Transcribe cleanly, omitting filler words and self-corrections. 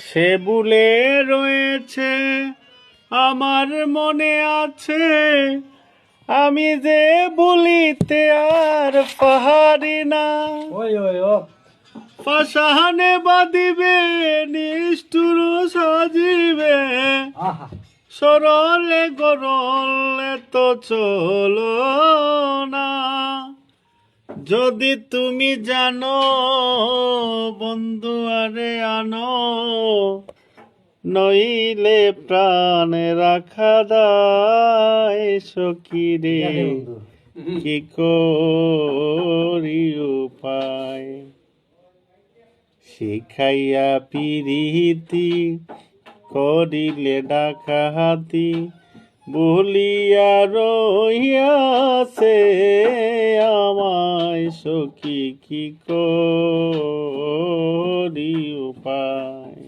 সে ভুলে রয়েছে আমার মনে আছে, আমি যে ভুলিতে আর পাহাড়ি না। পাশানে বাঁধিবে নিষ্ঠুর সাজিবে, সরলে গরলে তো চলো না। যদি তুমি জানো বন্ধু আরে আনো, নইলে প্রাণে রাখা দায় সখী রে, কি করি উপায়। শিখাইয়া পিরিতি করিলে ডাকাহাতি, ভুলিয়া রহিয়াছে আমায় সখী, কি করি উপায়।